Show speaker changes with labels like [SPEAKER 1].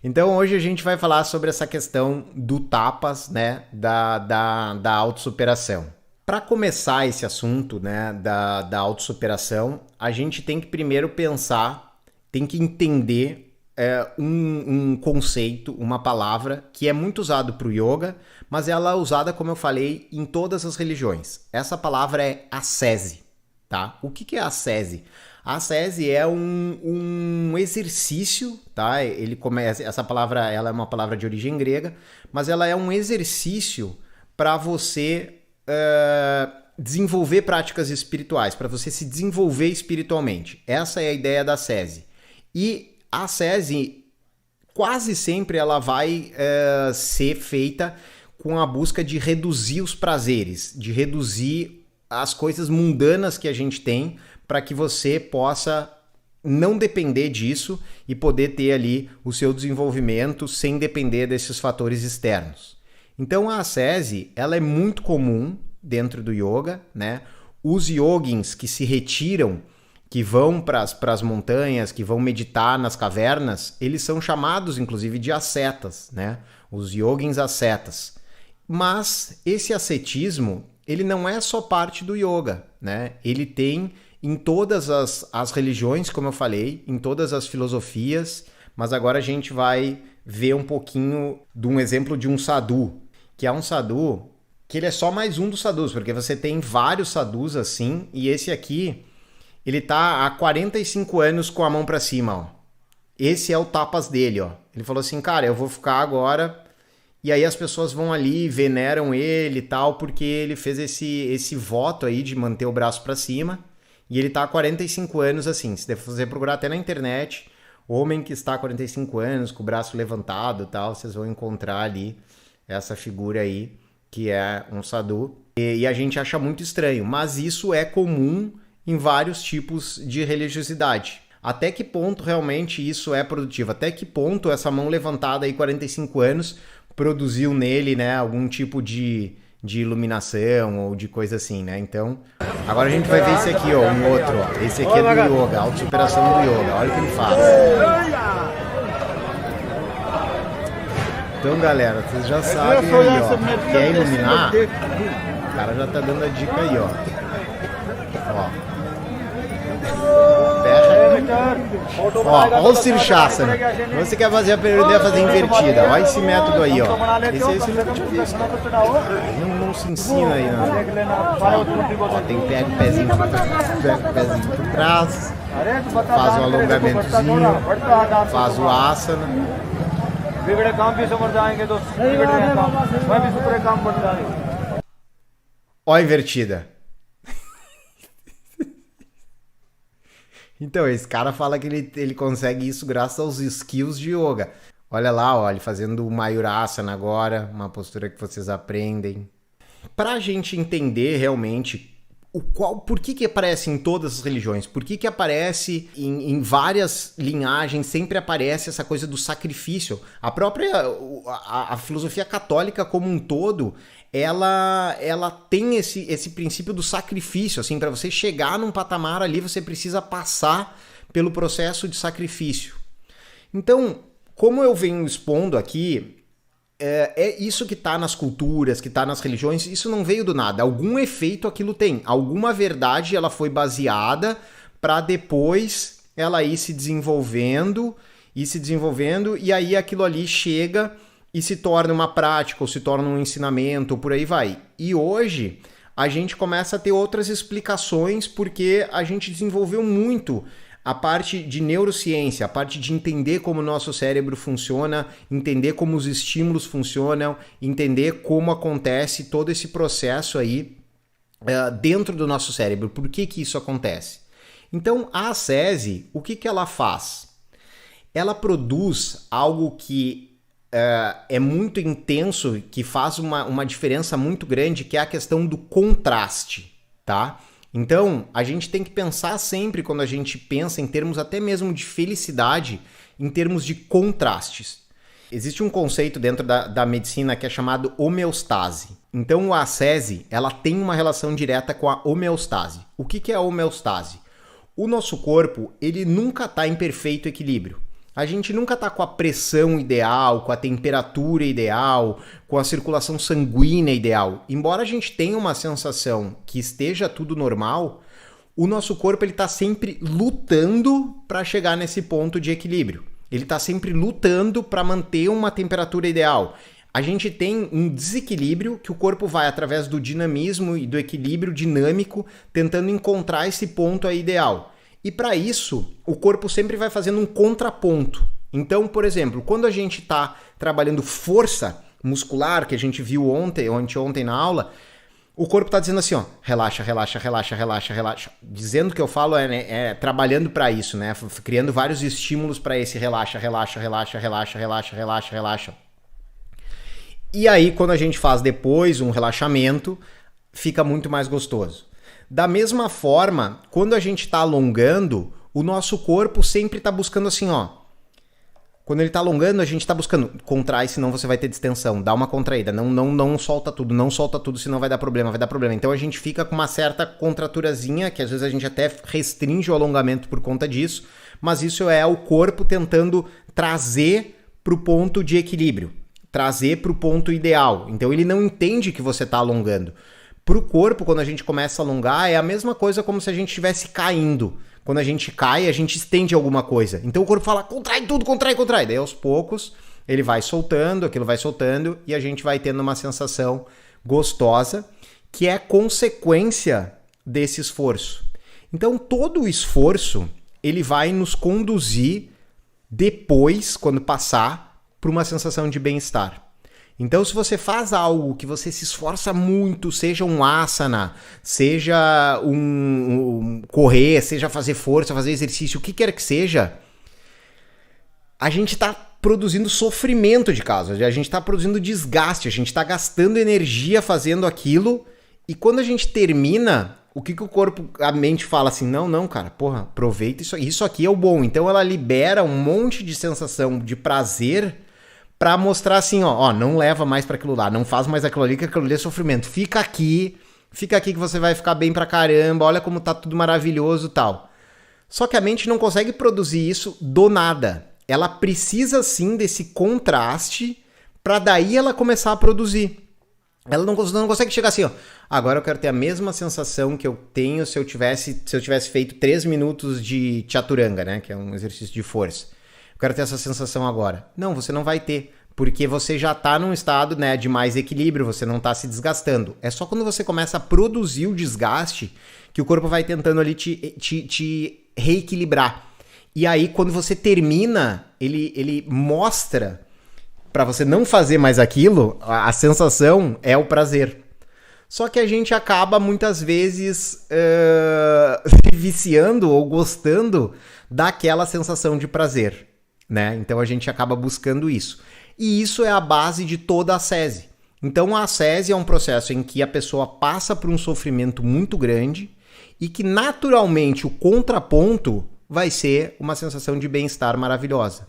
[SPEAKER 1] Então hoje a gente vai falar sobre essa questão do tapas, né, da autossuperação. Para começar esse assunto, né, da autossuperação, a gente tem que primeiro pensar, tem que entender um conceito, uma palavra que é muito usado para o yoga, mas ela é usada, como eu falei, em todas as religiões. Essa palavra é ascese, tá? O que é ascese? A ascese é um exercício, tá? Essa palavra, ela é uma palavra de origem grega, mas ela é um exercício para você desenvolver práticas espirituais, para você se desenvolver espiritualmente. Essa é a ideia da ascese. E a ascese, quase sempre, ela vai ser feita com a busca de reduzir os prazeres, de reduzir as coisas mundanas que a gente tem, para que você possa não depender disso e poder ter ali o seu desenvolvimento sem depender desses fatores externos. Então a ascese, ela é muito comum dentro do yoga, né? Os yogins que se retiram, que vão para as montanhas, que vão meditar nas cavernas, eles são chamados inclusive de ascetas, né? Os yogins ascetas. Mas esse ascetismo, ele não é só parte do yoga, né? Ele tem em todas as religiões, como eu falei, em todas as filosofias, mas agora a gente vai ver um pouquinho de um exemplo de um sadhu, que é um sadhu que ele é só mais um dos sadhus, porque você tem vários sadhus assim, e esse aqui, ele tá há 45 anos com a mão para cima, ó. Esse é o tapas dele, ó. Ele falou assim, cara, eu vou ficar agora... E aí as pessoas vão ali, veneram ele e tal, porque ele fez esse voto aí de manter o braço para cima. E ele tá há 45 anos assim. Se você procurar até na internet, homem que está há 45 anos, com o braço levantado e tal, vocês vão encontrar ali essa figura aí, que é um sadhu. E a gente acha muito estranho, mas isso é comum em vários tipos de religiosidade. Até que ponto realmente isso é produtivo? Até que ponto essa mão levantada aí 45 anos produziu nele, né, algum tipo de iluminação ou de coisa assim, né? Então, agora a gente vai ver esse aqui, ó, um outro, ó. Esse aqui é do yoga, autossuperação do yoga. Olha o que ele faz. Então, galera, vocês já sabem aí, ó. Quer iluminar? O cara já tá dando a dica aí, ó. Ó. Ó o Sirshasana. Você quer fazer aprender a fazer invertida? Olha esse método aí, ó. Esse nunca tinha visto. Não se ensina aí, não. Ó, tem pega o pezinho por trás, faz o alongamentozinho, faz o asana. Ó a invertida. Então, esse cara fala que ele consegue isso graças aos skills de yoga. Olha lá, ó, ele fazendo o Mayurasana agora, uma postura que vocês aprendem. Para a gente entender realmente por que aparece em todas as religiões, por que aparece em várias linhagens, sempre aparece essa coisa do sacrifício. A própria a filosofia católica como um todo, ela tem esse princípio do sacrifício, assim, para você chegar num patamar ali, você precisa passar pelo processo de sacrifício. Então, como eu venho expondo aqui, é isso que está nas culturas, que está nas religiões, isso não veio do nada. Algum efeito aquilo tem, alguma verdade ela foi baseada para depois ela ir se desenvolvendo, e aí aquilo ali chega e se torna uma prática, ou se torna um ensinamento, ou por aí vai. E hoje a gente começa a ter outras explicações porque a gente desenvolveu muito a parte de neurociência, a parte de entender como o nosso cérebro funciona, entender como os estímulos funcionam, entender como acontece todo esse processo aí dentro do nosso cérebro. Por que isso acontece? Então, a ascese, o que ela faz? Ela produz algo que é muito intenso, que faz uma diferença muito grande, que é a questão do contraste, tá? Então, a gente tem que pensar sempre, quando a gente pensa em termos até mesmo de felicidade, em termos de contrastes. Existe um conceito dentro da medicina que é chamado homeostase. Então, a ascese, ela tem uma relação direta com a homeostase. O que é a homeostase? O nosso corpo, ele nunca está em perfeito equilíbrio. A gente nunca está com a pressão ideal, com a temperatura ideal, com a circulação sanguínea ideal. Embora a gente tenha uma sensação que esteja tudo normal, o nosso corpo está sempre lutando para chegar nesse ponto de equilíbrio. Ele está sempre lutando para manter uma temperatura ideal. A gente tem um desequilíbrio que o corpo vai, através do dinamismo e do equilíbrio dinâmico, tentando encontrar esse ponto aí ideal. E para isso, o corpo sempre vai fazendo um contraponto. Então, por exemplo, quando a gente está trabalhando força muscular, que a gente viu ontem ou anteontem na aula, o corpo está dizendo assim, ó, relaxa, relaxa, relaxa, relaxa, relaxa. Dizendo que eu falo trabalhando para isso, né? Criando vários estímulos para esse relaxa, relaxa, relaxa, relaxa, relaxa, relaxa, relaxa. E aí, quando a gente faz depois um relaxamento, fica muito mais gostoso. Da mesma forma, quando a gente está alongando, o nosso corpo sempre está buscando assim, ó. Quando ele está alongando, a gente está buscando contrai, senão você vai ter distensão. Dá uma contraída, não solta tudo, senão vai dar problema. Então a gente fica com uma certa contraturazinha, que às vezes a gente até restringe o alongamento por conta disso, mas isso é o corpo tentando trazer para o ponto de equilíbrio, trazer para o ponto ideal. Então ele não entende que você está alongando. Para o corpo, quando a gente começa a alongar, é a mesma coisa como se a gente estivesse caindo. Quando a gente cai, a gente estende alguma coisa. Então o corpo fala, contrai tudo, contrai, contrai. Daí aos poucos, ele vai soltando, aquilo vai soltando, e a gente vai tendo uma sensação gostosa, que é consequência desse esforço. Então todo o esforço, ele vai nos conduzir depois, quando passar, para uma sensação de bem-estar. Então, se você faz algo que você se esforça muito, seja um asana, seja um correr, seja fazer força, fazer exercício, o que quer que seja, a gente está produzindo sofrimento de casa, a gente está produzindo desgaste, a gente está gastando energia fazendo aquilo, e quando a gente termina, o que o corpo, a mente fala assim, não, cara, porra, aproveita isso aqui é o bom. Então ela libera um monte de sensação de prazer, pra mostrar assim, ó, não leva mais pra aquilo lá, não faz mais aquilo ali, que aquilo ali é sofrimento. Fica aqui que você vai ficar bem pra caramba, olha como tá tudo maravilhoso e tal. Só que a mente não consegue produzir isso do nada. Ela precisa sim desse contraste pra daí ela começar a produzir. Ela não consegue chegar assim, ó, agora eu quero ter a mesma sensação que eu tenho se eu tivesse feito 3 minutos de chaturanga, né, que é um exercício de força. Eu quero ter essa sensação agora. Não, você não vai ter, porque você já está num estado, né, de mais equilíbrio, você não está se desgastando. É só quando você começa a produzir o desgaste que o corpo vai tentando ali te reequilibrar. E aí, quando você termina, ele mostra para você não fazer mais aquilo, a sensação é o prazer. Só que a gente acaba muitas vezes se viciando ou gostando daquela sensação de prazer, né? Então a gente acaba buscando isso. E isso é a base de toda a ascese. Então a ascese é um processo em que a pessoa passa por um sofrimento muito grande e que naturalmente o contraponto vai ser uma sensação de bem-estar maravilhosa.